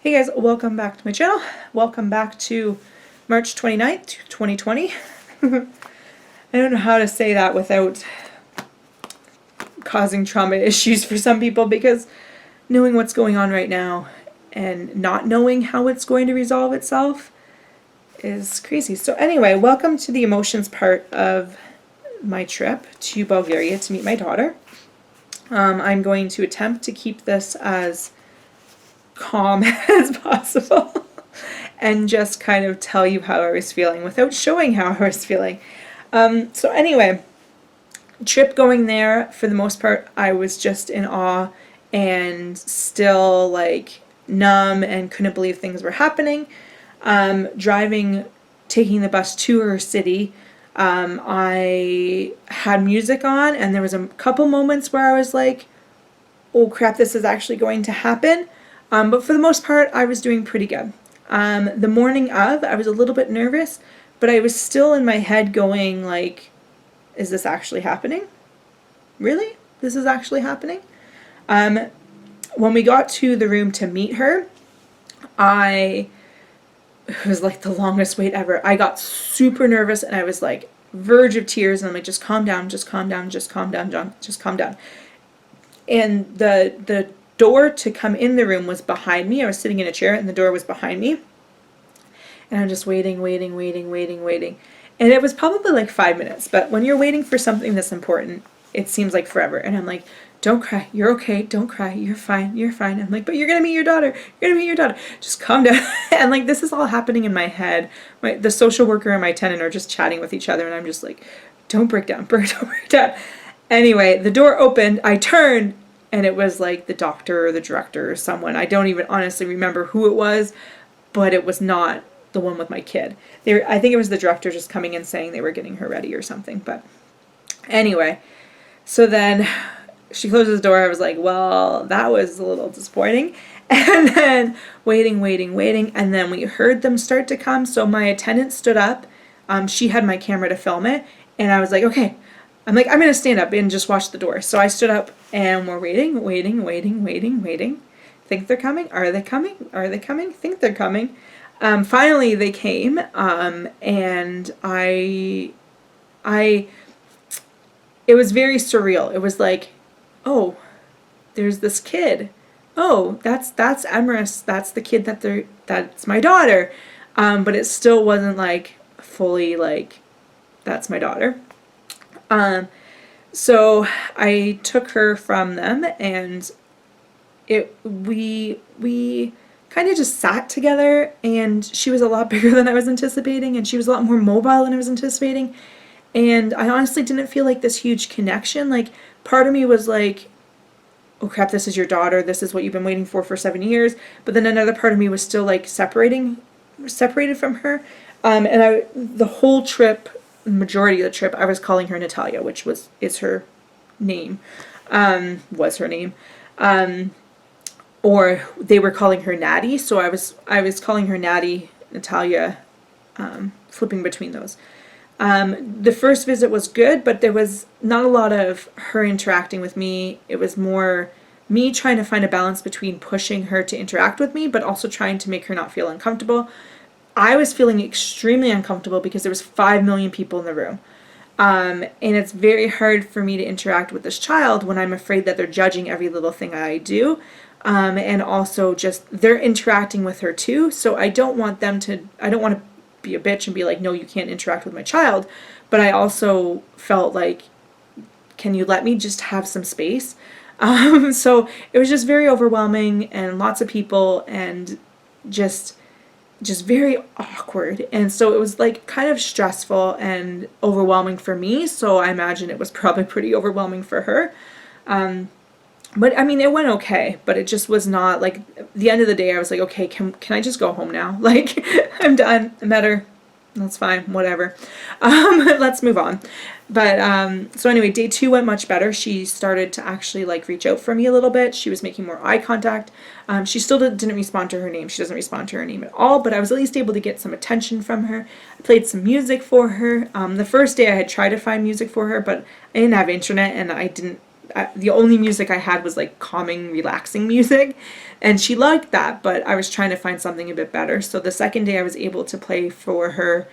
Hey guys, welcome back to my channel. Welcome back to March 29th, 2020. I don't know how to say that without causing trauma issues for some people, because knowing what's going on right now and not knowing how it's going to resolve itself is crazy. So anyway, welcome to the emotions part of my trip to Bulgaria to meet my daughter. I'm going to attempt to keep this as calm as possible and just kind of tell you how I was feeling without showing how I was feeling. So anyway, trip going there, for the most part, I was just in awe and still like numb and couldn't believe things were happening. Taking the bus to her city, I had music on, and there was a couple moments where I was like, oh crap, this is actually going to happen. But for the most part, I was doing pretty good. The morning of, I was a little bit nervous, but I was still in my head going like, is this actually happening? Really? This is actually happening? When we got to the room to meet her, it was like the longest wait ever. I got super nervous and I was like verge of tears, and I'm like, just calm down, just calm down, just calm down, John, just calm down. And the door to come in the room was behind me. I was sitting in a chair and the door was behind me. And I'm just waiting. And it was probably like 5 minutes, but when you're waiting for something that's important, it seems like forever. And I'm like, don't cry, you're okay, don't cry, you're fine, you're fine. I'm like, but you're gonna meet your daughter, you're gonna meet your daughter, just calm down. And like, this is all happening in my head. The social worker and my tenant are just chatting with each other, and I'm just like, don't break down, don't break down. Anyway, the door opened, I turned, and it was like the doctor or the director or someone. I don't even honestly remember who it was, but it was not the one with my kid. I think it was the director just coming in saying they were getting her ready or something. But anyway, so then she closes the door. I was like, well, that was a little disappointing. And then waiting. And then we heard them start to come. So my attendant stood up. She had my camera to film it. And I was like, okay. I'm like, I'm going to stand up and just watch the door. So I stood up and we're waiting. Think they're coming? Are they coming? Are they coming? Think they're coming. Finally they came. And it was very surreal. It was like, oh, there's this kid. Oh, that's Emrys. That's the kid that's my daughter. But it still wasn't like fully like, that's my daughter. So I took her from them, and we kind of just sat together, and she was a lot bigger than I was anticipating, and she was a lot more mobile than I was anticipating. And I honestly didn't feel like this huge connection. Like, part of me was like, oh crap, this is your daughter. This is what you've been waiting for 7 years. But then another part of me was still like separated from her. The whole trip, majority of the trip, I was calling her Natalia, which is her name, was her name, or they were calling her Natty, so I was calling her Natty, Natalia, flipping between those. The first visit was good, but there was not a lot of her interacting with me. It was more me trying to find a balance between pushing her to interact with me, but also trying to make her not feel uncomfortable. I was feeling extremely uncomfortable because there was 5 million people in the room. And it's very hard for me to interact with this child when I'm afraid that they're judging every little thing I do. And also just they're interacting with her too. So I don't want to be a bitch and be like, no, you can't interact with my child. But I also felt like, can you let me just have some space? So it was just very overwhelming, and lots of people, and just very awkward. And so it was like kind of stressful and overwhelming for me. So I imagine it was probably pretty overwhelming for her. But I mean, it went okay, but it just was not like, the end of the day, I was like, okay, can I just go home now? Like, I'm done. I met her. That's fine. Whatever. Let's move on. But, so anyway, day 2 went much better. She started to actually like reach out for me a little bit. She was making more eye contact. She still didn't respond to her name. She doesn't respond to her name at all, but I was at least able to get some attention from her. I played some music for her. The first day I had tried to find music for her, but I didn't have internet, and I didn't the only music I had was like calming, relaxing music, and she liked that, but I was trying to find something a bit better. So the second day I was able to play for her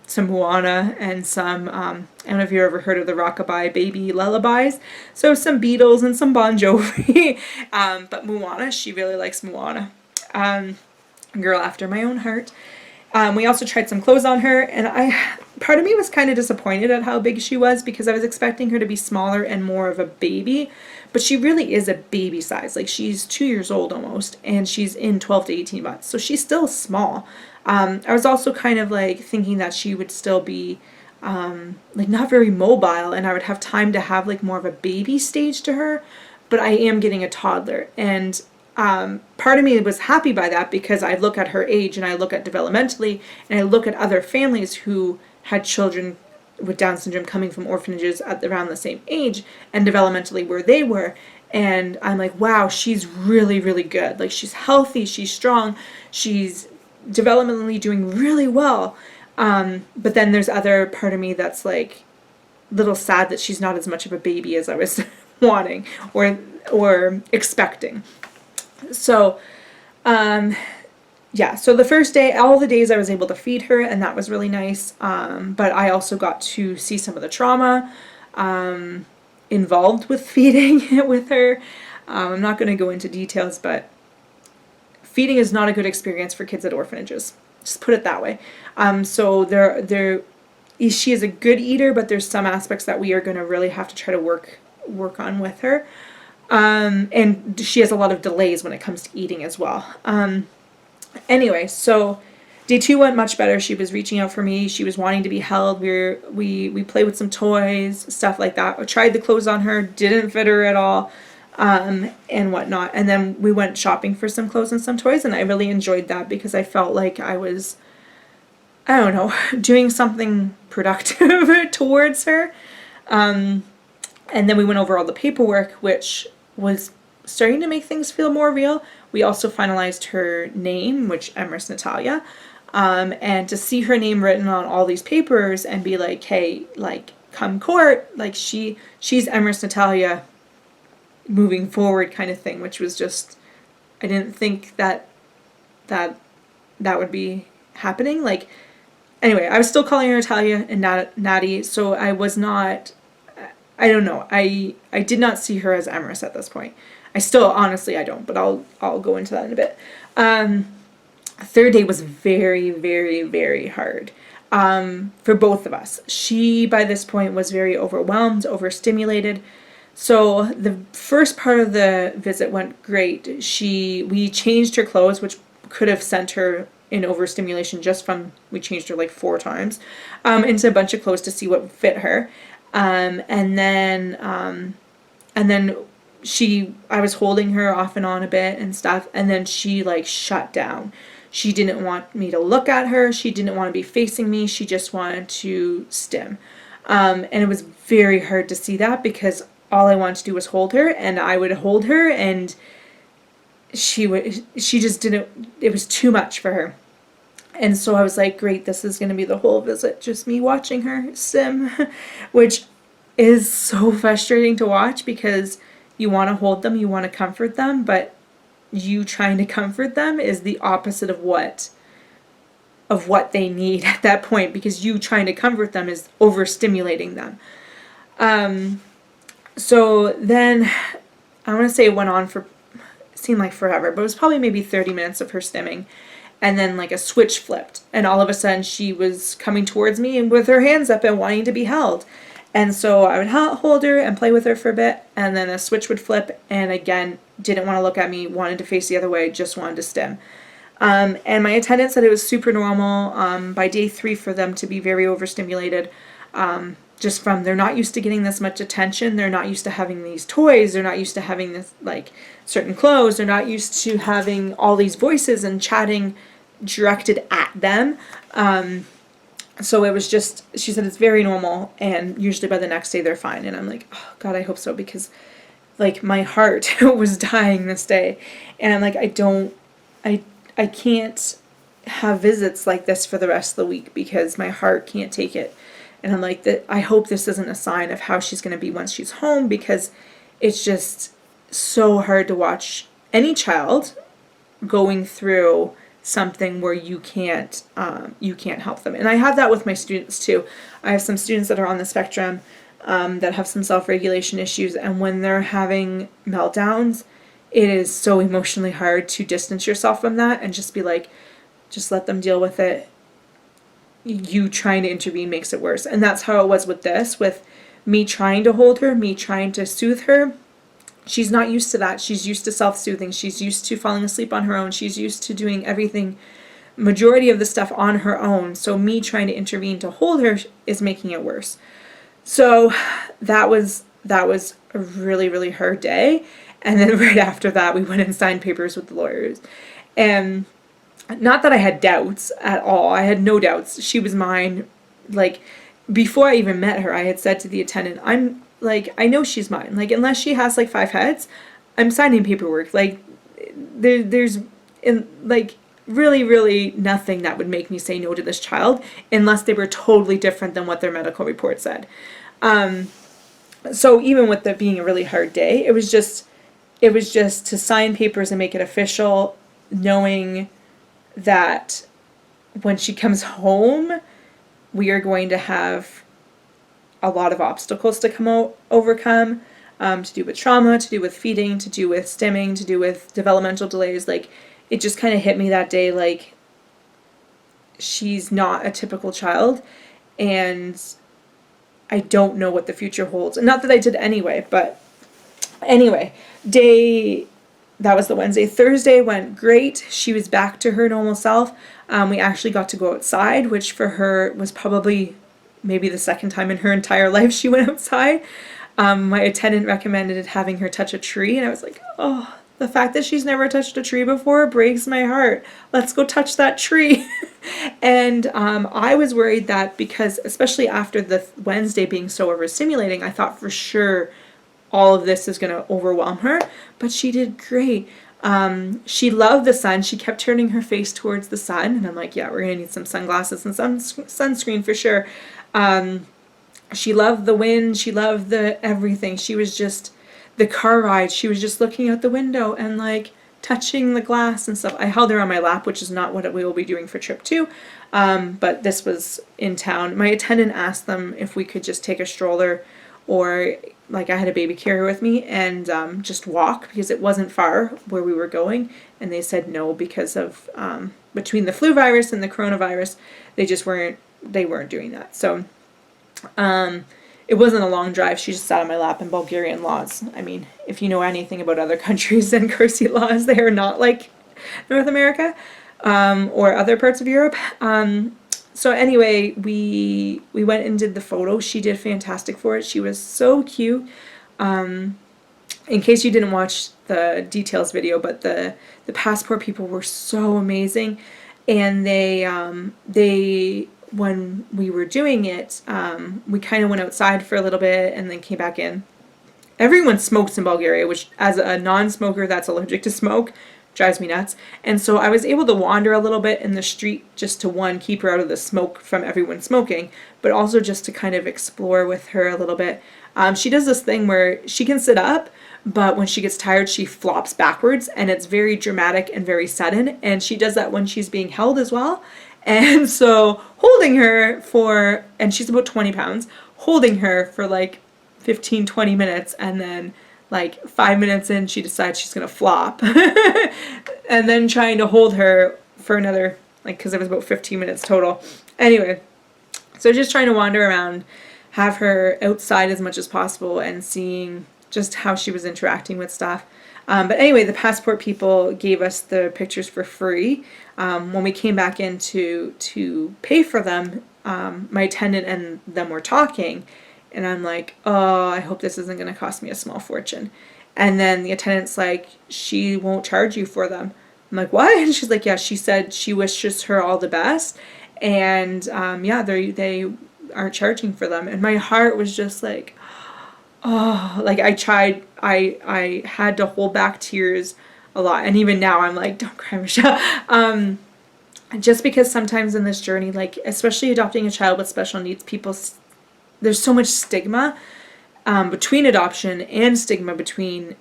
some Moana and some, I don't know if you've ever heard of the Rockabye Baby lullabies, so some Beatles and some Bon Jovi, but Moana, she really likes Moana. Girl after my own heart. We also tried some clothes on her, and part of me was kind of disappointed at how big she was because I was expecting her to be smaller and more of a baby, but she really is a baby size. Like, she's 2 years old almost, and she's in 12 to 18 months, so she's still small. I was also kind of like thinking that she would still be like not very mobile, and I would have time to have like more of a baby stage to her, but I am getting a toddler, and part of me was happy by that because I look at her age and I look at developmentally and I look at other families who had children with Down syndrome coming from orphanages at around the same age and developmentally where they were, and I'm like, wow, she's really, really good. Like, she's healthy, she's strong, she's developmentally doing really well. But then there's other part of me that's like a little sad that she's not as much of a baby as I was wanting or expecting. So, yeah, so the first day, all the days I was able to feed her, and that was really nice. But I also got to see some of the trauma involved with feeding with her. I'm not going to go into details, but feeding is not a good experience for kids at orphanages. Just put it that way. So she is a good eater, but there's some aspects that we are going to really have to try to work on with her. And she has a lot of delays when it comes to eating as well. Anyway, so day 2 went much better. She was reaching out for me. She was wanting to be held. We played with some toys, stuff like that. I tried the clothes on her, didn't fit her at all, and whatnot. And then we went shopping for some clothes and some toys, and I really enjoyed that because I felt like I was, I don't know, doing something productive towards her. And then we went over all the paperwork, which was starting to make things feel more real. We also finalized her name, which Emrys Natalia, and to see her name written on all these papers and be like, hey, like, come court, like, she's Emrys Natalia moving forward kind of thing, which was just, I didn't think that would be happening. Like, anyway, I was still calling her Natalia and Natty, so I was not, I don't know, I did not see her as Emrys at this point. I still, honestly, I don't, but I'll go into that in a bit. Third day was very, very, very hard for both of us. She, by this point, was very overwhelmed, overstimulated. So the first part of the visit went great. We changed her clothes, which could have sent her in overstimulation just from, we changed her like 4 times, into a bunch of clothes to see what would fit her. And then I was holding her off and on a bit and stuff, and then she like shut down. She didn't want me to look at her. She didn't want to be facing me. She just wanted to stim. And it was very hard to see that because all I wanted to do was hold her, and I would hold her, and she just didn't, it was too much for her. And so I was like, great, this is going to be the whole visit, just me watching her sim, which is so frustrating to watch because you want to hold them, you want to comfort them, but you trying to comfort them is the opposite of what they need at that point, because you trying to comfort them is overstimulating them. So then I want to say it went on for, it seemed like forever, but it was probably maybe 30 minutes of her stimming. And then like a switch flipped, and all of a sudden she was coming towards me and with her hands up and wanting to be held. And so I would hold her and play with her for a bit, and then a switch would flip, and again, didn't want to look at me, wanted to face the other way, just wanted to stim. And my attendant said it was super normal by day 3 for them to be very overstimulated, just from, they're not used to getting this much attention, they're not used to having these toys, they're not used to having this, like, certain clothes, they're not used to having all these voices and chatting directed at them. So it was just, she said it's very normal, and usually by the next day they're fine. And I'm like, oh God, I hope so, because like my heart was dying this day. And I'm like, I can't have visits like this for the rest of the week because my heart can't take it. And I'm like, I hope this isn't a sign of how she's going to be once she's home, because it's just so hard to watch any child going through something where you can't help them. And I have that with my students too. I have some students that are on the spectrum, that have some self-regulation issues, and when they're having meltdowns, it is so emotionally hard to distance yourself from that and just be like, just let them deal with it. You trying to intervene makes it worse. And that's how it was with this, with me trying to hold her, me trying to soothe her. She's not used to that. She's used to self-soothing. She's used to falling asleep on her own. She's used to doing everything, majority of the stuff on her own. So me trying to intervene to hold her is making it worse. So that was a really, really hard day. And then right after that, we went and signed papers with the lawyers. And not that I had doubts at all. I had no doubts. She was mine. Like, before I even met her, I had said to the attendant, I'm like, I know she's mine. Like, unless she has like 5 heads, I'm signing paperwork. Like, there's like really, really nothing that would make me say no to this child, unless they were totally different than what their medical report said. So even with it being a really hard day, it was just to sign papers and make it official, knowing that when she comes home, we are going to have a lot of obstacles to overcome, to do with trauma, to do with feeding, to do with stimming, to do with developmental delays. Like, it just kind of hit me that day, like, she's not a typical child, and I don't know what the future holds. And not that I did anyway, but anyway, that was the Wednesday. Thursday went great. She was back to her normal self. We actually got to go outside, which for her was probably maybe the second time in her entire life she went outside. My attendant recommended having her touch a tree, and I was like, oh, the fact that she's never touched a tree before breaks my heart. Let's go touch that tree. And I was worried that, because especially after the Wednesday being so overstimulating, I thought for sure all of this is going to overwhelm her, but she did great. She loved the sun. She kept turning her face towards the sun, and I'm like, yeah, we're going to need some sunglasses and sunscreen for sure. She loved the wind. She loved the everything. She was just, the car ride, she was just looking out the window and like touching the glass and stuff. I held her on my lap, which is not what we will be doing for trip 2. But this was in town. My attendant asked them if we could just take a stroller, or like I had a baby carrier with me, and just walk, because it wasn't far where we were going. And they said no, because of between the flu virus and the coronavirus, they weren't doing that. So it wasn't a long drive. She just sat on my lap. In Bulgarian laws, I mean, if you know anything about other countries and Kursi laws, they are not like North America or other parts of Europe. So anyway, we went and did the photo. She did fantastic for it. She was so cute. In case you didn't watch the details video, but the passport people were so amazing, and they when we were doing it, we kind of went outside for a little bit and then came back in. Everyone smokes in Bulgaria, which as a non-smoker that's allergic to smoke drives me nuts. And so I was able to wander a little bit in the street, just to, one, keep her out of the smoke from everyone smoking, but also just to kind of explore with her a little bit. She does this thing where she can sit up, but when she gets tired, she flops backwards, and it's very dramatic and very sudden. And she does that when she's being held as well. And so holding her and she's about 20 pounds, holding her for like 15, 20 minutes, and then like 5 minutes in, she decides she's going to flop. And then trying to hold her for another, like, because it was about 15 minutes total. Anyway, so just trying to wander around, have her outside as much as possible, and seeing just how she was interacting with stuff. But anyway, the passport people gave us the pictures for free. When we came back in to pay for them, my attendant and them were talking, and I'm like, oh, I hope this isn't going to cost me a small fortune. And then the attendant's like, she won't charge you for them. I'm like, what? And she's like, yeah, she said she wishes her all the best, and yeah, they aren't charging for them. And my heart was just like, oh, like I had to hold back tears a lot. And even now I'm like, don't cry, Michelle. Just because sometimes in this journey, like especially adopting a child with special needs, people there's so much stigma between adoption and stigma between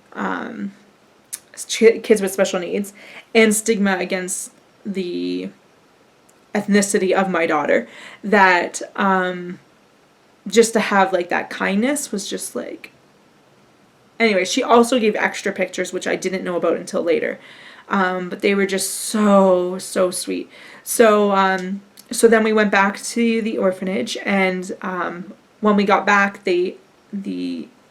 kids with special needs and stigma against the ethnicity of my daughter, that just to have like that kindness was just like, anyway, she also gave extra pictures, which I didn't know about until later. But they were just so, so sweet. So, so then we went back to the orphanage, and when we got back, the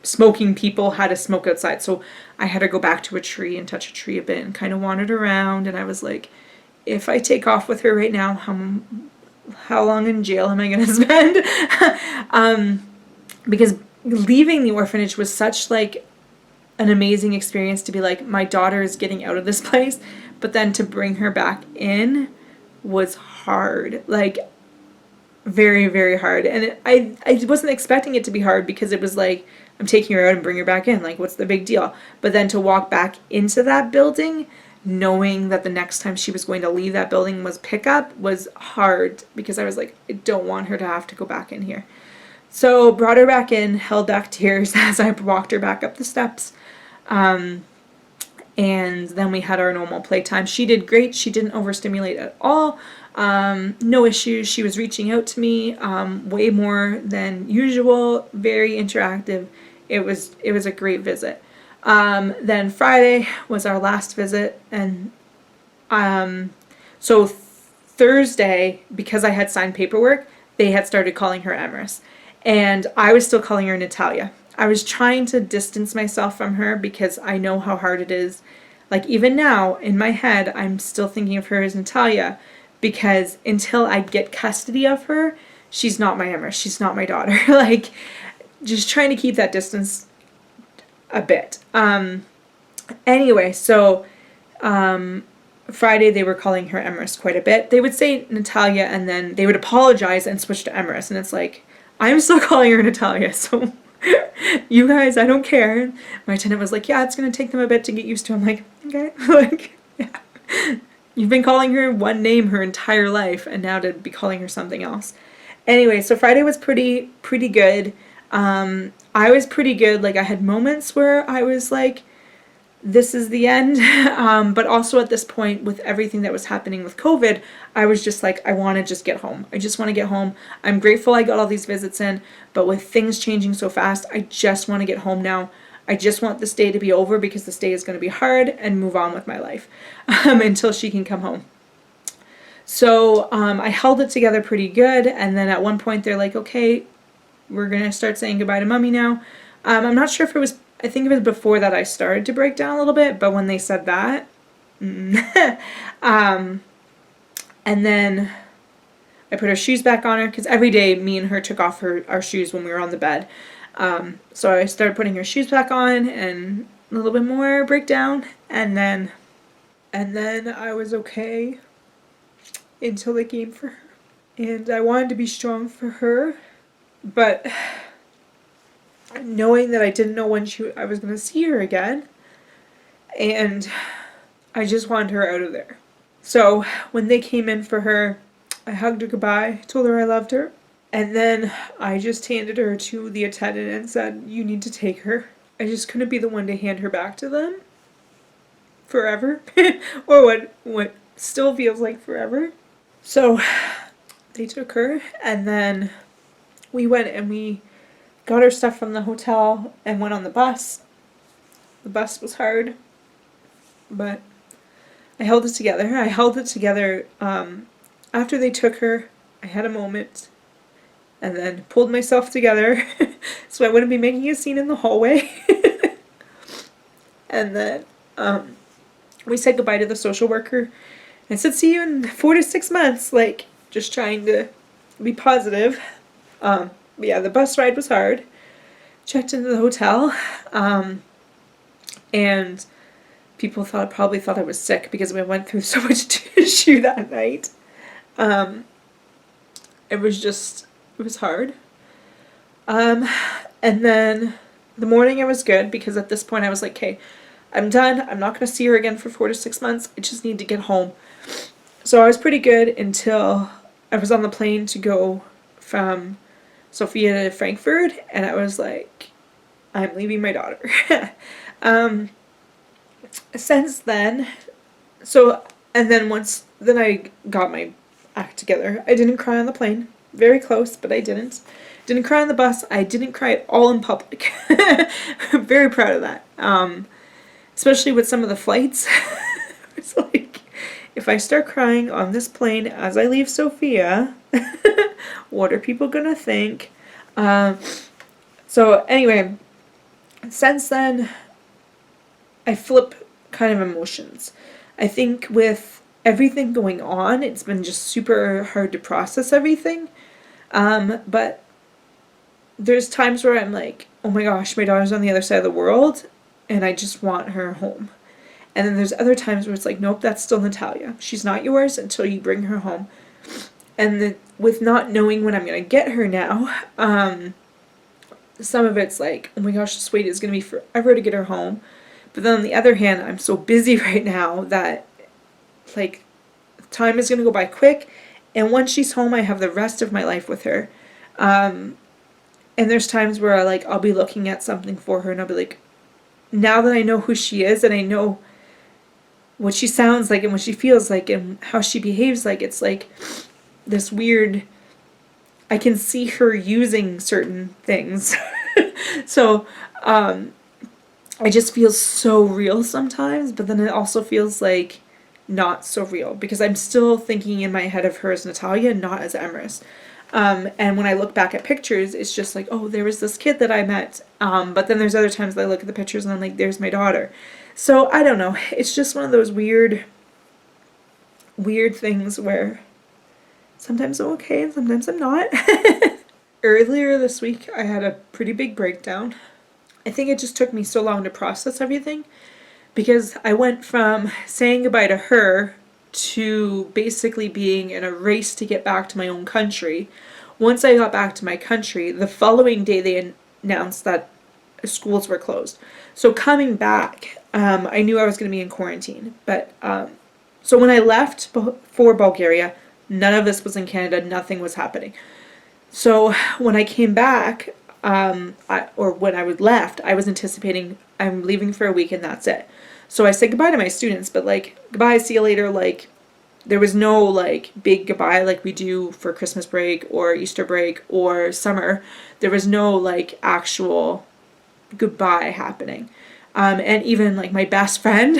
smoking people had to smoke outside. So I had to go back to a tree and touch a tree a bit and kind of wandered around. And I was like, if I take off with her right now, how long in jail am I going to spend? Because leaving the orphanage was such like an amazing experience, to be like, my daughter is getting out of this place, but then to bring her back in was hard, like very, very hard. And I wasn't expecting it to be hard, because it was like, I'm taking her out and bring her back in, like what's the big deal? But then to walk back into that building, knowing that the next time she was going to leave that building was pickup, was hard, because I was like, I don't want her to have to go back in here. So brought her back in, held back tears as I walked her back up the steps. And then we had our normal playtime. She did great. She didn't overstimulate at all. No issues. She was reaching out to me way more than usual. Very interactive. It was a great visit. Then Friday was our last visit, and so Thursday, because I had signed paperwork, they had started calling her Emrys, and I was still calling her Natalia. I was trying to distance myself from her, because I know how hard it is. Like, even now, in my head, I'm still thinking of her as Natalia, because until I get custody of her, she's not my Emrys, she's not my daughter. Like, just trying to keep that distance a bit. Anyway, so Friday they were calling her Emrys quite a bit. They would say Natalia, and then they would apologize and switch to Emrys, and it's like, I'm still calling her Natalia, so you guys, I don't care. My attendant was like, yeah, it's gonna take them a bit to get used to. I'm like, okay. Like, yeah. You've been calling her one name her entire life, and now to be calling her something else. Anyway, so Friday was pretty good. I was pretty good. Like, I had moments where I was like, this is the end. But also at this point, with everything that was happening with COVID, I was just like, I want to just get home. I just want to get home. I'm grateful I got all these visits in, but with things changing so fast, I just want to get home now. I just want this day to be over, because this day is going to be hard, and move on with my life until she can come home. So I held it together pretty good, and then at one point they're like, okay, we're going to start saying goodbye to mommy now. I'm not sure if it was, I think it was before that I started to break down a little bit, but when they said that, and then I put her shoes back on her, because every day me and her took off our shoes when we were on the bed. So I started putting her shoes back on, and a little bit more breakdown, and then I was okay until they came for her. And I wanted to be strong for her, but knowing that I didn't know when I was going to see her again, and I just wanted her out of there. So when they came in for her, I hugged her goodbye, told her I loved her, and then I just handed her to the attendant and said, you need to take her. I just couldn't be the one to hand her back to them forever, or what still feels like forever. So they took her, and then we went and we got her stuff from the hotel and went on the bus. The bus was hard, but I held it together. After they took her, I had a moment, and then pulled myself together so I wouldn't be making a scene in the hallway. And then we said goodbye to the social worker. I said, see you in 4 to 6 months, like, just trying to be positive. But yeah, the bus ride was hard. Checked into the hotel, and people probably thought I was sick, because we went through so much tissue that night. It was hard. And then the morning I was good, because at this point I was like, okay, I'm done. I'm not going to see her again for 4 to 6 months. I just need to get home. So I was pretty good until I was on the plane to go from Sofia to Frankfurt, and I was like, I'm leaving my daughter. um, since then, so, and then then I got my act together. I didn't cry on the plane. Very close, but I didn't. Didn't cry on the bus. I didn't cry at all in public. I'm very proud of that. Especially with some of the flights. It's like, if I start crying on this plane as I leave Sofia, what are people gonna think? So anyway, since then, I flip kind of emotions. I think with everything going on, it's been just super hard to process everything. But there's times where I'm like, oh my gosh, my daughter's on the other side of the world, and I just want her home. And then there's other times where it's like, nope, that's still Natalia. She's not yours until you bring her home. And with not knowing when I'm going to get her now, some of it's like, oh my gosh, this wait is going to be forever to get her home. But then on the other hand, I'm so busy right now that, like, time is going to go by quick. And once she's home, I have the rest of my life with her. And there's times where I'll be looking at something for her and I'll be like, now that I know who she is and I know what she sounds like and what she feels like and how she behaves like, it's like this weird, I can see her using certain things. So, it just feels so real sometimes, but then it also feels like not so real because I'm still thinking in my head of her as Natalia, not as Emrys. And when I look back at pictures, it's just like, oh, there was this kid that I met. But then there's other times that I look at the pictures and I'm like, there's my daughter. So I don't know. It's just one of those weird things where sometimes I'm okay and sometimes I'm not. Earlier this week, I had a pretty big breakdown. I think it just took me so long to process everything because I went from saying goodbye to her to basically being in a race to get back to my own country. Once I got back to my country, the following day they announced that schools were closed. So coming back, I knew I was going to be in quarantine. But so when I left for Bulgaria, none of this was in Canada. Nothing was happening. So when I came back, when I was left, I was anticipating I'm leaving for a week and that's it. So I said goodbye to my students, but like, goodbye, see you later, like, there was no like big goodbye like we do for Christmas break or Easter break or summer. There was no like actual goodbye happening. And even like my best friend,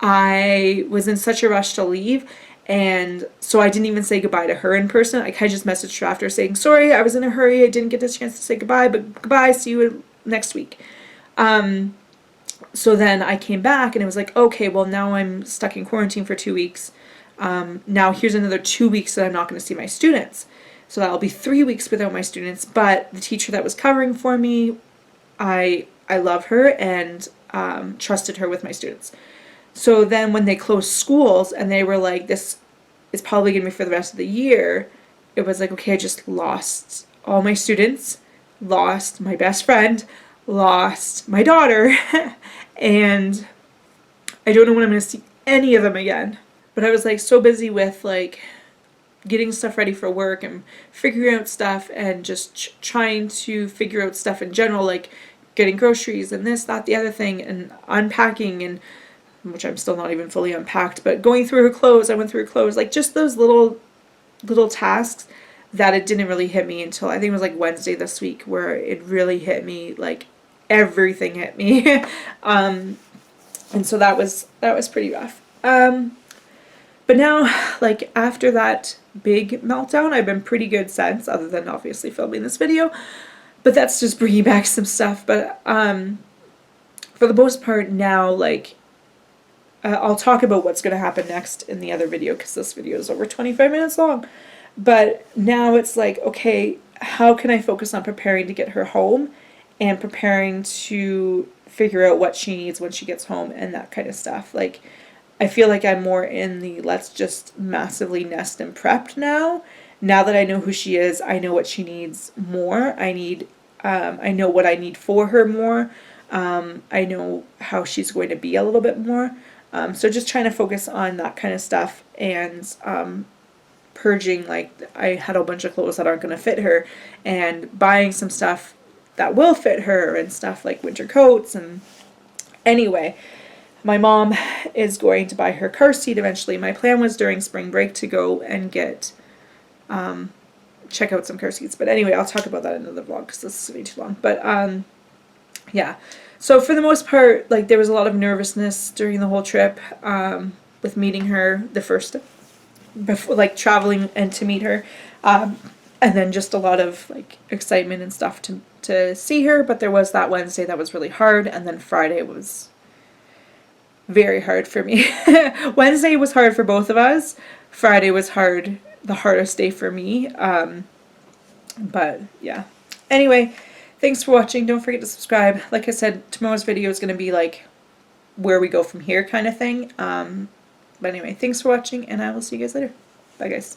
I was in such a rush to leave. And so I didn't even say goodbye to her in person. I kind of just messaged her after saying, sorry, I was in a hurry. I didn't get the chance to say goodbye, but goodbye. See you next week. So then I came back and it was like, okay, well now I'm stuck in quarantine for 2 weeks. Now here's another 2 weeks that I'm not going to see my students. So that'll be 3 weeks without my students. But the teacher that was covering for me, I love her and trusted her with my students. So then when they closed schools and they were like, this is probably going to be for the rest of the year, it was like, okay, I just lost all my students, lost my best friend, lost my daughter, and I don't know when I'm going to see any of them again. But I was like so busy with like getting stuff ready for work and figuring out stuff and just trying to figure out stuff in general, like getting groceries and this, that, the other thing, and unpacking, and which I'm still not even fully unpacked, but going through her clothes, I went through her clothes, like just those little tasks that it didn't really hit me until I think it was like Wednesday this week where it really hit me, like everything hit me. And so that was pretty rough. But now, like after that big meltdown, I've been pretty good since, other than obviously filming this video, but that's just bringing back some stuff. But for the most part now, like I'll talk about what's going to happen next in the other video because this video is over 25 minutes long. But now it's like, okay, how can I focus on preparing to get her home and preparing to figure out what she needs when she gets home and that kind of stuff. Like, I feel like I'm more in the let's just massively nest and prep now. Now that I know who she is, I know what she needs more. I know what I need for her more. I know how she's going to be a little bit more. So just trying to focus on that kind of stuff and purging, like I had a bunch of clothes that aren't going to fit her, and buying some stuff that will fit her, and stuff like winter coats. And anyway, my mom is going to buy her car seat eventually. My plan was during spring break to go and get check out some car seats, but anyway, I'll talk about that in another vlog because this is way too long. But yeah, so for the most part, like there was a lot of nervousness during the whole trip with meeting her the first before, like traveling and to meet her, and then just a lot of like excitement and stuff to see her. But there was that Wednesday that was really hard, and then Friday was very hard for me. Wednesday was hard for both of us. Friday was hard, the hardest day for me. But yeah. Anyway, thanks for watching. Don't forget to subscribe. Like I said, tomorrow's video is going to be like where we go from here kind of thing. But anyway, thanks for watching, and I will see you guys later. Bye, guys.